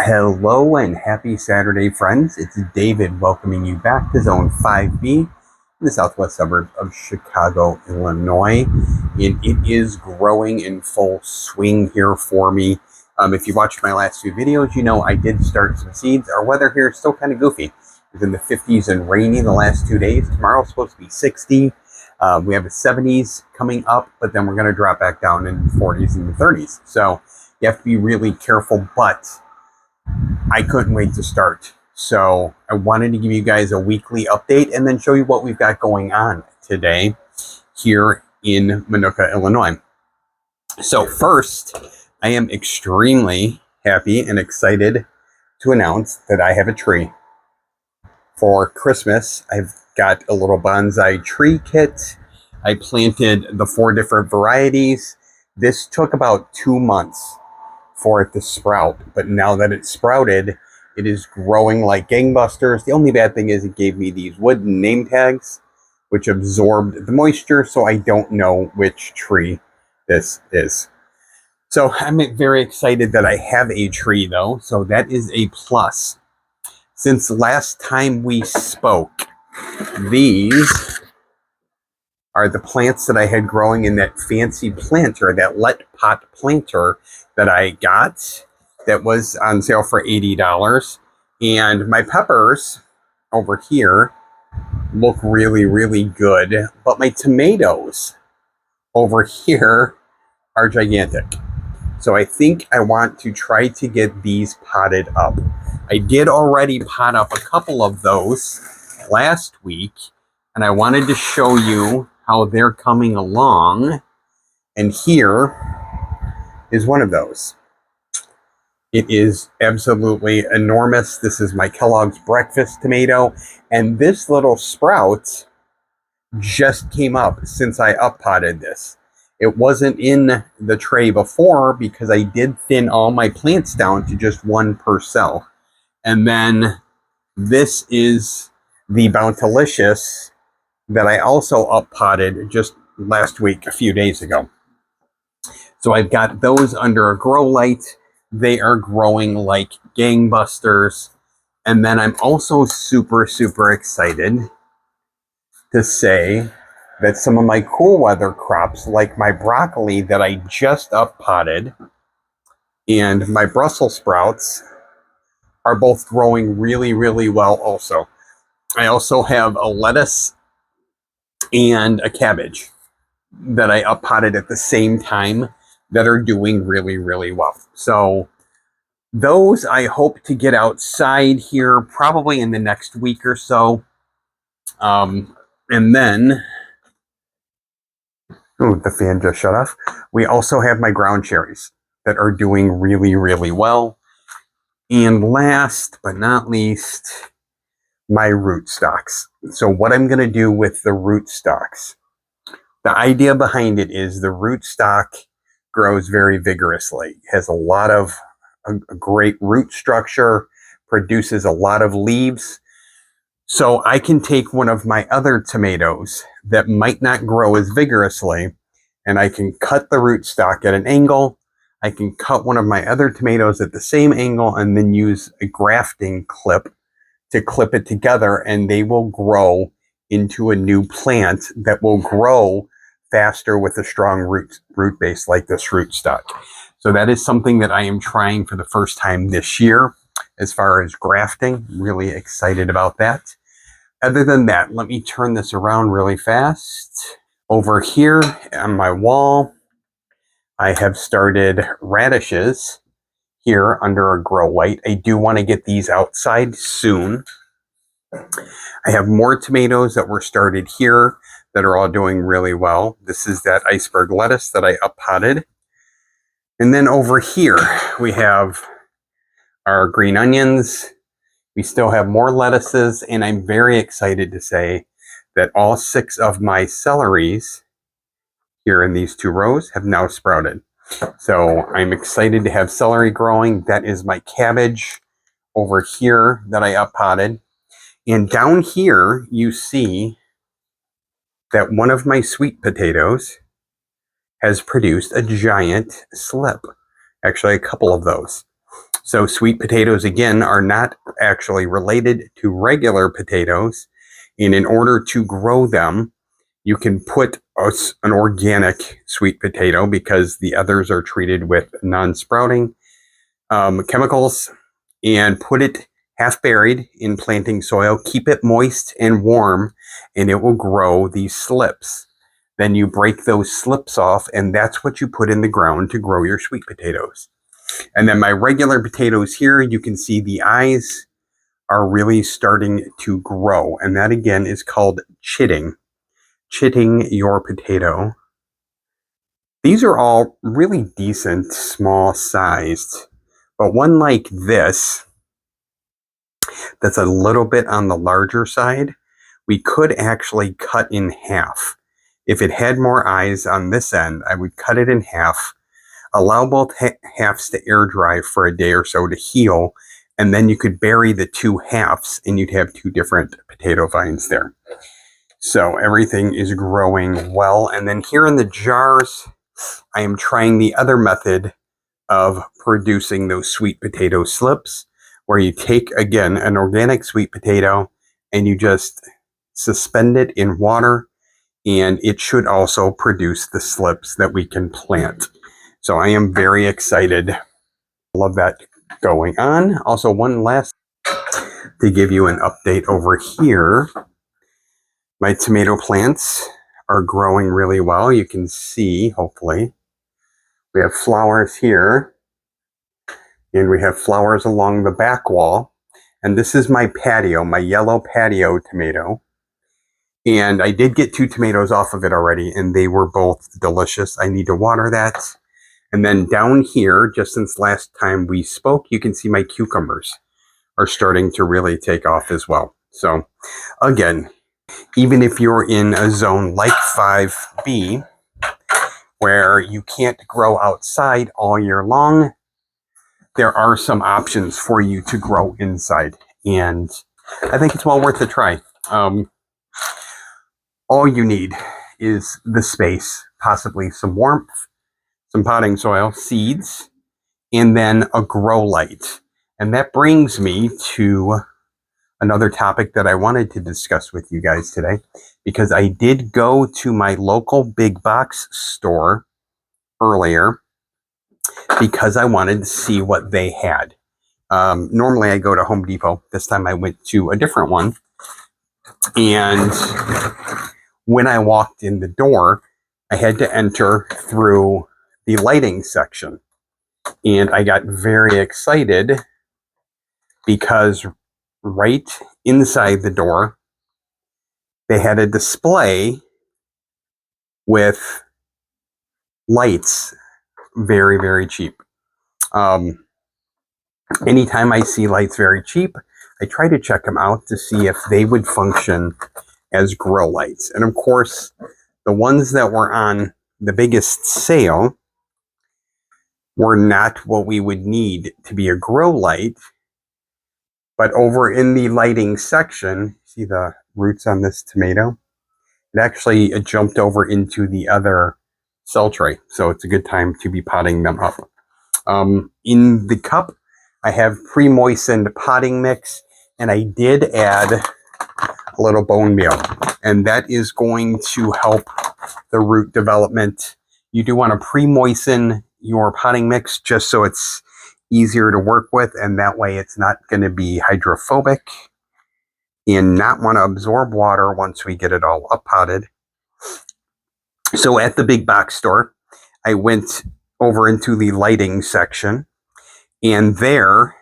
Hello and happy Saturday, friends. It's David welcoming you back to Zone 5B in the southwest suburbs of Chicago, Illinois. And it is growing in full swing here for me. If you watched my last few videos, you know I did start some seeds. Our weather here is still kind of goofy. It's in the 50s and rainy the last 2 days. Tomorrow's supposed to be 60. We have the 70s coming up, but then we're going to drop back down in the 40s and the 30s. So you have to be really careful, but I couldn't wait to start. So I wanted to give you guys a weekly update and then show you what we've got going on today here in Minooka, Illinois. So first, I am extremely happy and excited to announce that I have a tree. For Christmas, I've got a little bonsai tree kit. I planted the 4 different varieties. This took about 2 months for it to sprout, but now that it's sprouted, it is growing like gangbusters. The only bad thing is it gave me these wooden name tags, which absorbed the moisture, so I don't know which tree this is. So I'm very excited that I have a tree, though, so that is a plus. Since last time we spoke, these are the plants that I had growing in that fancy planter, that let pot planter that I got that was on sale for $80. And my peppers over here look really, really good, but my tomatoes over here are gigantic. So I think I want to try to get these potted up. I did already pot up a couple of those last week, and I wanted to show you how they're coming along. And here is one of those. It is absolutely enormous. This is my Kellogg's breakfast tomato, and this little sprout just came up since I up potted this. It wasn't in the tray before because I did thin all my plants down to just 1 per cell. And then this is the Bountilicious that I also up potted just last week, a few days ago. So I've got those under a grow light. They are growing like gangbusters. And then I'm also super, super excited to say that some of my cool weather crops, like my broccoli that I just up potted and my Brussels sprouts, are both growing really, really well also. I also have a lettuce and a cabbage that I up potted at the same time that are doing really, really well. So those I hope to get outside here probably in the next week or so. And then, the fan just shut off. We also have my ground cherries that are doing really, really well. And last but not least, my rootstocks. So what I'm going to do with the rootstocks, the idea behind it is the rootstock grows very vigorously, has a great root structure, produces a lot of leaves. So I can take one of my other tomatoes that might not grow as vigorously, and I can cut the rootstock at an angle. I can cut one of my other tomatoes at the same angle and then use a grafting clip to clip it together, and they will grow into a new plant that will grow faster with a strong root base like this rootstock. So that is something that I am trying for the first time this year as far as grafting. Really excited about that. Other than that, let me turn this around really fast. Over here on my wall, I have started radishes here under a grow light. I do want to get these outside soon. I have more tomatoes that were started here that are all doing really well. This is that iceberg lettuce that I up potted. And then over here, we have our green onions. We still have more lettuces, and I'm very excited to say that all 6 of my celeries here in these 2 rows have now sprouted. So I'm excited to have celery growing. That is my cabbage over here that I up potted. And down here, you see that one of my sweet potatoes has produced a giant slip. Actually, a couple of those. So sweet potatoes, again, are not actually related to regular potatoes. And in order to grow them, you can put an organic sweet potato, because the others are treated with non-sprouting chemicals, and put it half buried in planting soil. Keep it moist and warm, and it will grow these slips. Then you break those slips off, and that's what you put in the ground to grow your sweet potatoes. And then my regular potatoes here, you can see the eyes are really starting to grow. And that, again, is called chitting. Chitting your potato. These are all really decent, small sized, but one like this, that's a little bit on the larger side, we could actually cut in half. If it had more eyes on this end, I would cut it in half, allow both halves to air dry for a day or so to heal, and then you could bury the two halves and you'd have two different potato vines there. So everything is growing well. And then here in the jars, I am trying the other method of producing those sweet potato slips, where you take, again, an organic sweet potato and you just suspend it in water, and it should also produce the slips that we can plant. So I am very excited. Love that going on. Also, one last to give you an update over here. My tomato plants are growing really well. You can see, hopefully, we have flowers here, and we have flowers along the back wall. And this is my patio, my yellow patio tomato. And I did get 2 tomatoes off of it already, and they were both delicious. I need to water that. And then down here, just since last time we spoke, you can see my cucumbers are starting to really take off as well. So again, even if you're in a zone like 5B, where you can't grow outside all year long, there are some options for you to grow inside. And I think it's well worth a try. All you need is the space, possibly some warmth, some potting soil, seeds, and then a grow light. And that brings me to another topic that I wanted to discuss with you guys today, because I did go to my local big box store earlier because I wanted to see what they had. Normally I go to Home Depot. This time I went to a different one. And when I walked in the door, I had to enter through the lighting section. And I got very excited because right inside the door, they had a display with lights, very, very cheap. Anytime I see lights very cheap, I try to check them out to see if they would function as grow lights. And of course, the ones that were on the biggest sale were not what we would need to be a grow light. But over in the lighting section, see the roots on this tomato? It actually jumped over into the other cell tray. So it's a good time to be potting them up. In the cup, I have pre-moistened potting mix, and I did add a little bone meal, and that is going to help the root development. You do want to pre-moisten your potting mix just so it's easier to work with, and that way it's not going to be hydrophobic and not want to absorb water once we get it all up potted. So at the big box store, I went over into the lighting section, and there,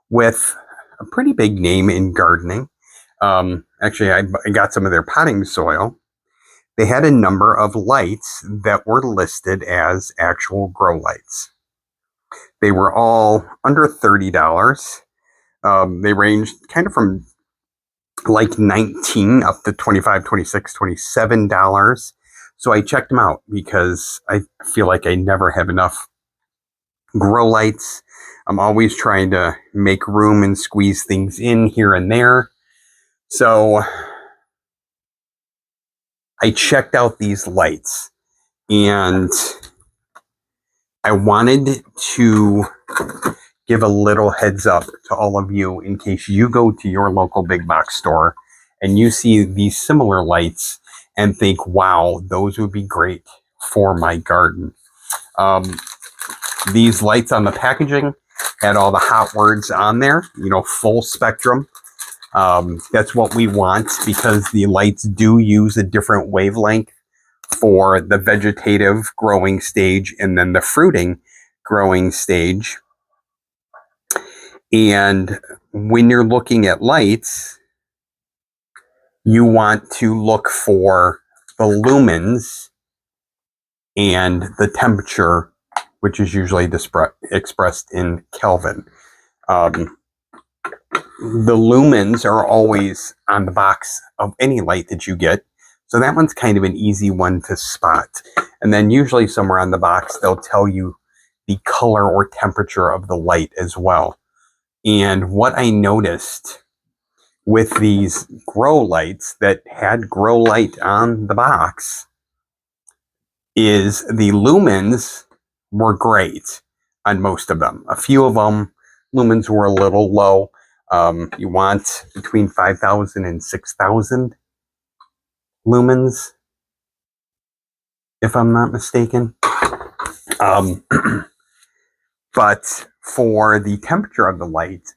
with a pretty big name in gardening, actually I got some of their potting soil. They had a number of lights that were listed as actual grow lights. They were all under $30. They ranged kind of from like 19 up to 25, 26, $27. So I checked them out because I feel like I never have enough grow lights. I'm always trying to make room and squeeze things in here and there. So I checked out these lights, and I wanted to give a little heads up to all of you in case you go to your local big box store and you see these similar lights and think, wow, those would be great for my garden. These lights on the packaging had all the hot words on there, full spectrum. That's what we want because the lights do use a different wavelength for the vegetative growing stage and then the fruiting growing stage. And when you're looking at lights, you want to look for the lumens and the temperature, which is usually expressed in Kelvin. The lumens are always on the box of any light that you get. So that one's kind of an easy one to spot. And then usually somewhere on the box, they'll tell you the color or temperature of the light as well. And what I noticed with these grow lights that had grow light on the box is the lumens were great on most of them. A few of them, lumens were a little low. You want between 5,000 and 6,000 lumens, if I'm not mistaken. But for the temperature of the light,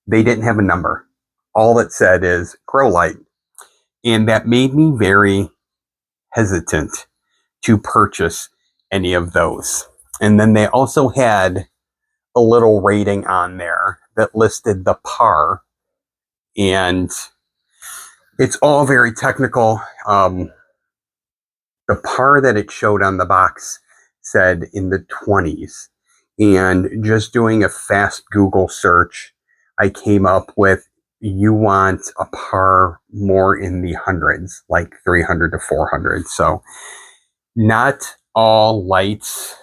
they didn't have a number. All it said is grow light. And that made me very hesitant to purchase any of those. And then they also had a little rating on there that listed the par. And it's all very technical. The par that it showed on the box said in the 20s. And just doing a fast Google search, I came up with you want a par more in the hundreds, like 300 to 400. So not all lights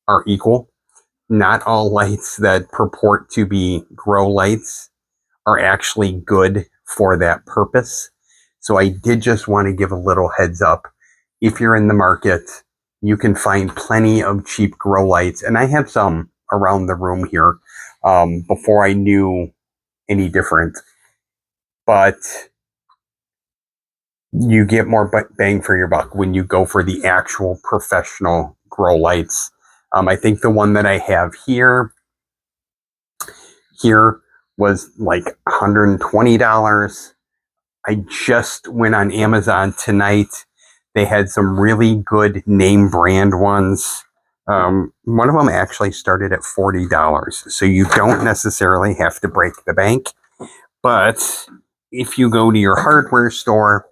are equal. Not all lights that purport to be grow lights are actually good for that purpose. So I did just want to give a little heads up. If you're in the market, you can find plenty of cheap grow lights. And I have some around the room here before I knew any different. But you get more bang for your buck when you go for the actual professional grow lights. I think the one that I have here was like $120. I just went on Amazon tonight. They had some really good name brand ones. One of them actually started at $40. So you don't necessarily have to break the bank. But if you go to your hardware store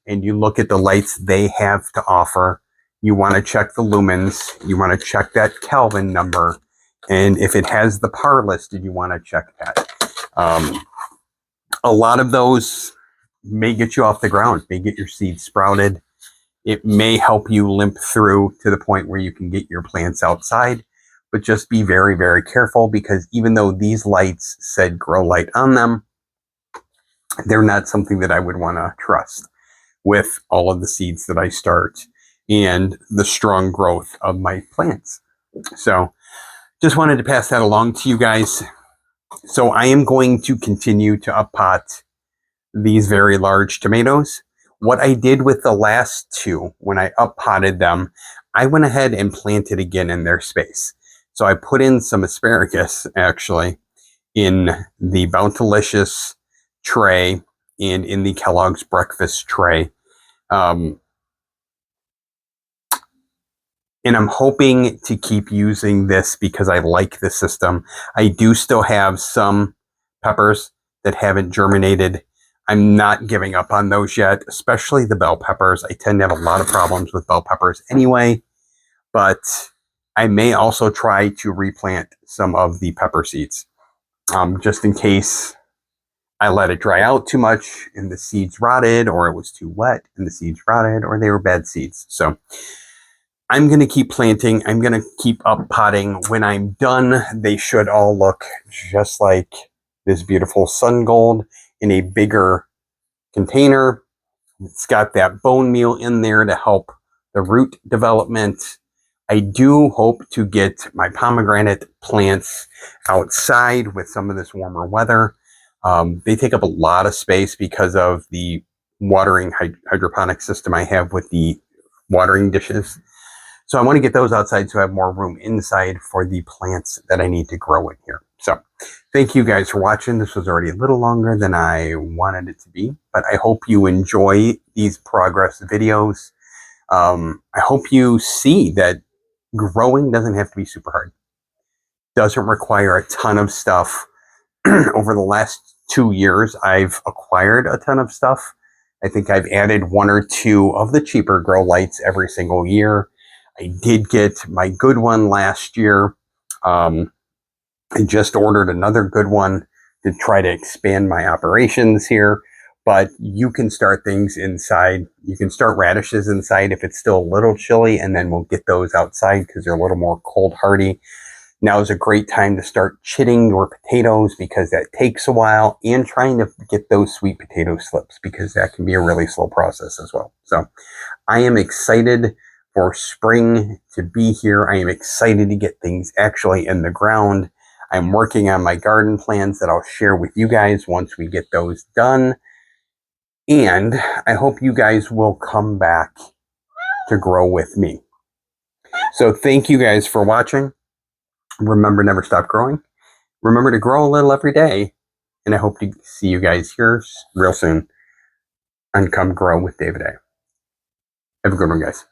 and you look at the lights they have to offer, you want to check the lumens. You want to check that Kelvin number. And if it has the par listed, you want to check that. A lot of those may get you off the ground, may get your seeds sprouted. It may help you limp through to the point where you can get your plants outside, but just be very, very careful because even though these lights said grow light on them, they're not something that I would want to trust with all of the seeds that I start and the strong growth of my plants. So just wanted to pass that along to you guys. So I am going to continue to up-pot these very large tomatoes. What I did with the last two, when I up-potted them, I went ahead and planted again in their space. So I put in some asparagus, actually, in the Bountilicious tray and in the Kellogg's breakfast tray. And I'm hoping to keep using this because I like the system. I do still have some peppers that haven't germinated. I'm not giving up on those yet, especially the bell peppers. I tend to have a lot of problems with bell peppers anyway, but I may also try to replant some of the pepper seeds just in case I let it dry out too much and the seeds rotted, or it was too wet and the seeds rotted, or they were bad seeds. So I'm going to keep planting. I'm going to keep up potting. When I'm done, they should all look just like this beautiful sun gold in a bigger container. It's got that bone meal in there to help the root development. I do hope to get my pomegranate plants outside with some of this warmer weather. They take up a lot of space because of the watering hydroponic system I have with the watering dishes. So I want to get those outside so I have more room inside for the plants that I need to grow in here. So thank you guys for watching. This was already a little longer than I wanted it to be, but I hope you enjoy these progress videos. I hope you see that growing doesn't have to be super hard. Doesn't require a ton of stuff. Over the last 2 years, I've acquired a ton of stuff. I think I've added 1 or 2 of the cheaper grow lights every single year. I did get my good one last year. I just ordered another good one to try to expand my operations here. But you can start things inside. You can start radishes inside if it's still a little chilly, and then we'll get those outside because they're a little more cold hardy. Now is a great time to start chitting your potatoes because that takes a while, and trying to get those sweet potato slips because that can be a really slow process as well. So I am excited for spring to be here. I am excited to get things actually in the ground. I'm working on my garden plans that I'll share with you guys once we get those done. And I hope you guys will come back to grow with me. So thank you guys for watching. Remember, never stop growing. Remember to grow a little every day. And I hope to see you guys here real soon on Come Grow with David A. Have a good one, guys.